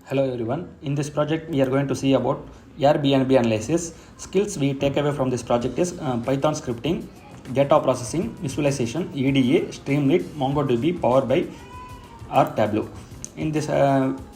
Hello everyone. In this project we are going to see about Airbnb analysis. Skills we take away from this project is Python scripting, data processing, visualization, EDA, Streamlit, MongoDB, Power BI or Tableau. In this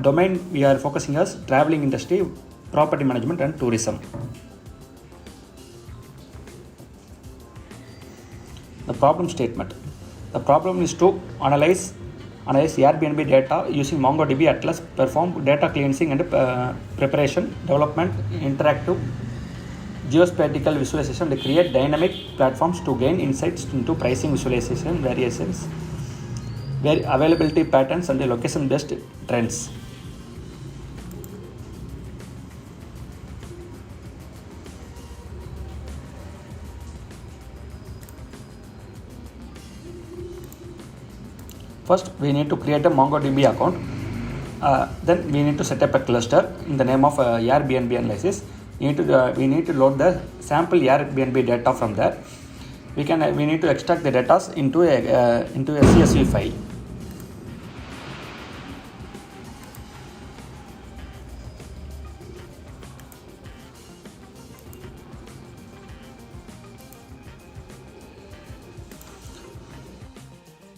domain we are focusing as traveling industry, property management and tourism. The problem statement. The problem is to analyze Airbnb data using MongoDB Atlas, perform data cleansing and preparation, development, interactive, geospatial visualization to create dynamic platforms to gain insights into pricing visualization variations, availability patterns and location-based trends. First, we need to create a MongoDB account. Then we need to set up a cluster in the name of Airbnb analysis. We need to load the sample Airbnb data from there. We need to extract the data into a CSV file.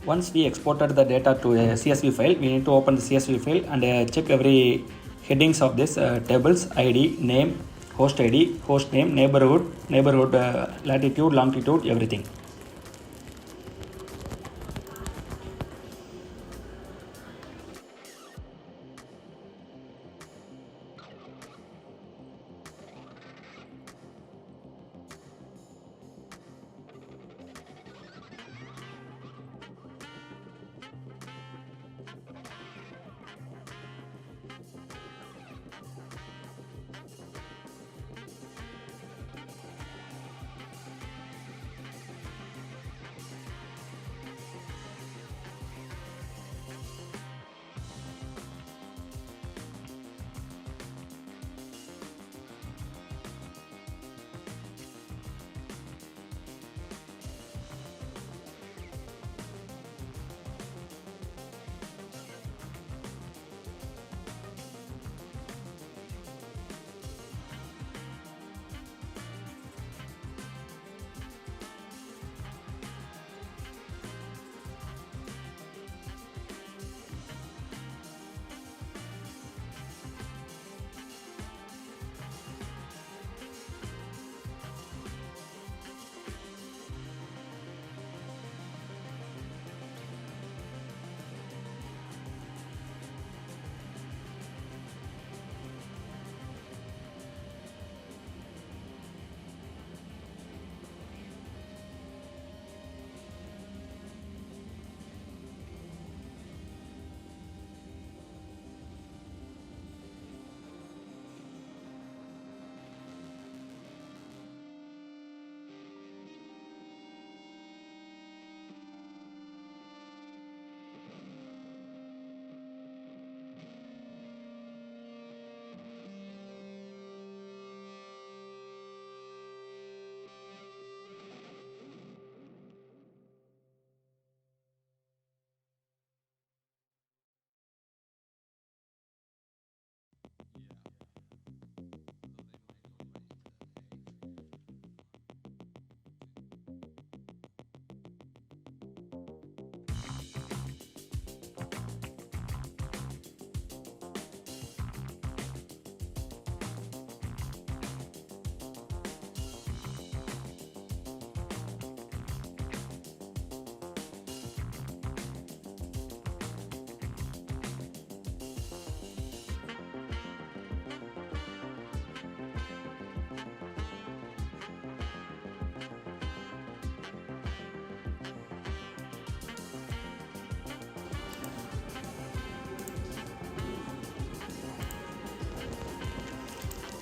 Once we exported the data to a CSV file, we need to open the CSV file and check every headings of this tables: ID, name, host ID, host name, neighborhood, latitude, longitude, everything.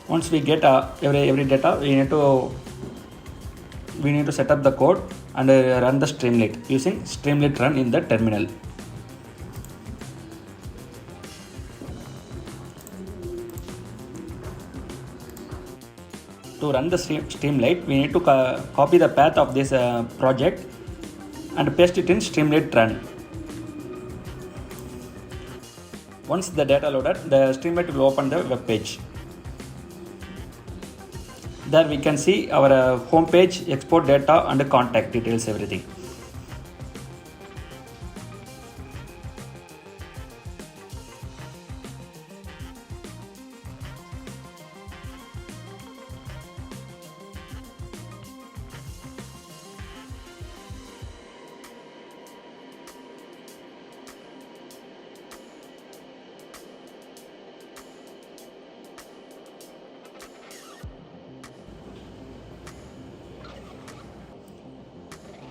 Once we get every data, we need to set up the code and run the Streamlit using Streamlit run in the terminal. To run the Streamlit, we need to copy the path of this project and paste it in Streamlit run. Once the data loaded, the Streamlit will open the web page. There we can see our home page, export data and contact details, everything.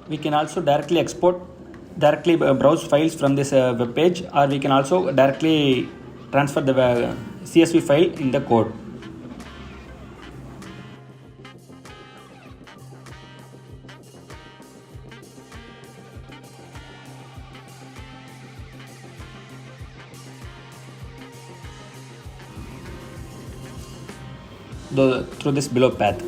We can also directly browse files from this web page, or we can also directly transfer the CSV file in the code. Through this below path.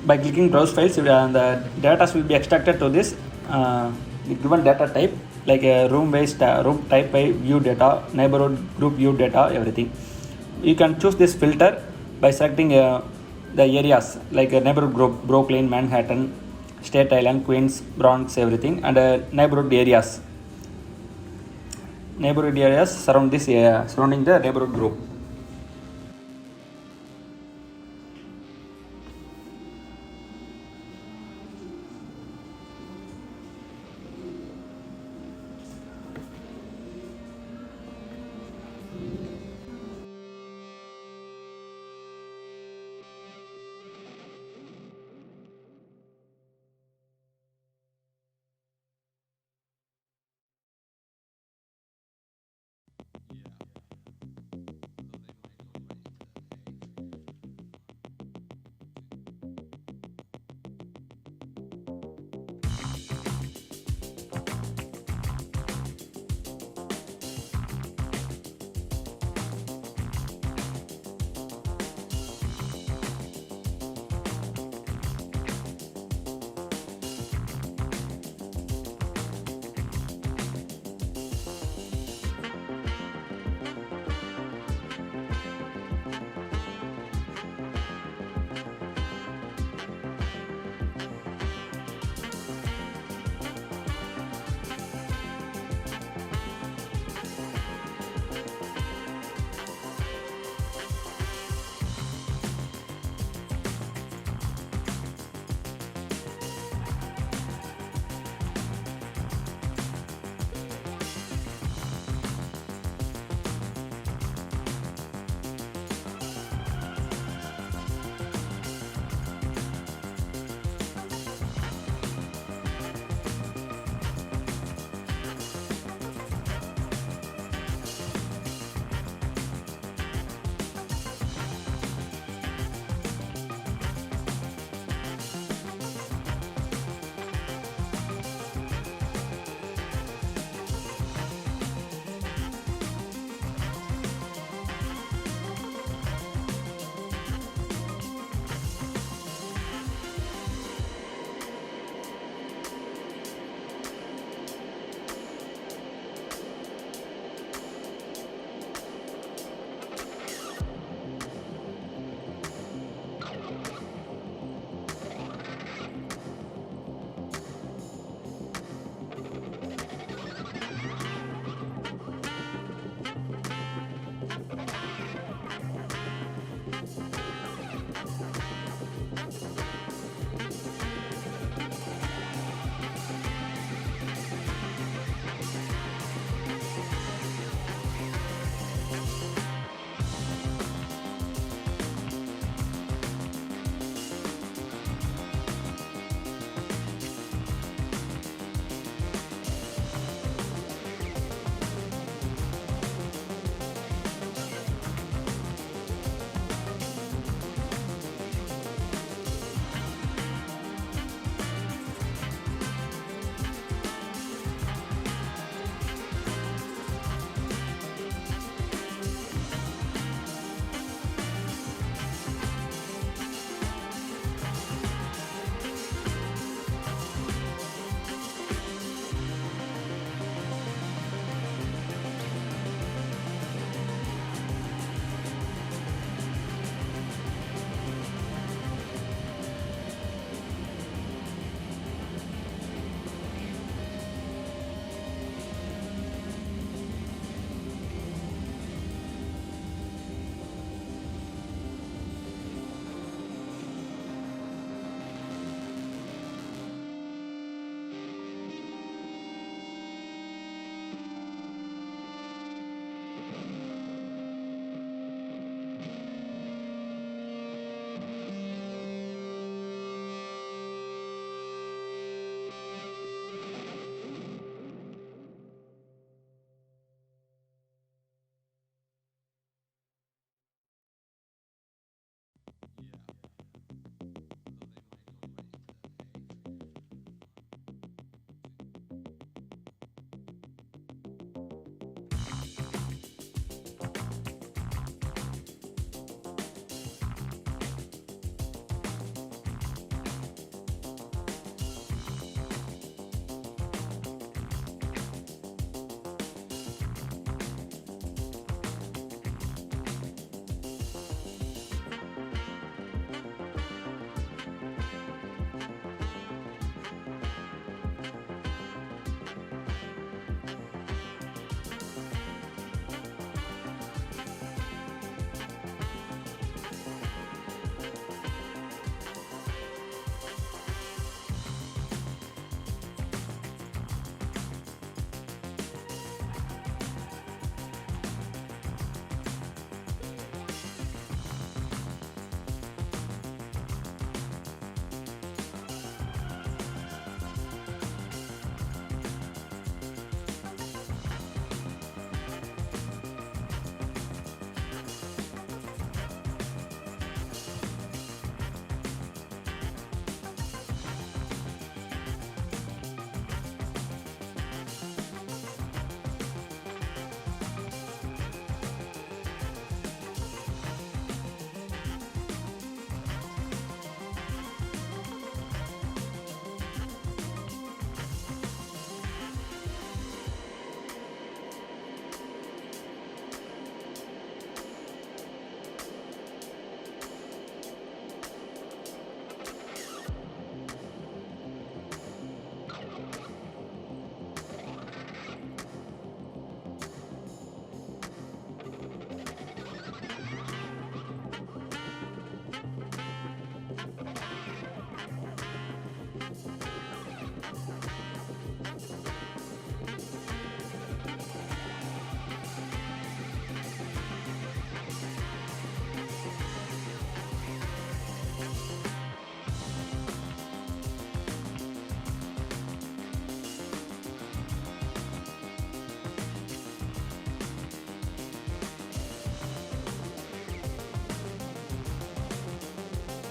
By clicking browse files, the data will be extracted to this given data type, like room type by view data, neighborhood group view data, everything. You can choose this filter by selecting the areas like neighborhood group, Brooklyn, Manhattan, State Island, Queens, Bronx, everything, and neighborhood areas surrounding the neighborhood group.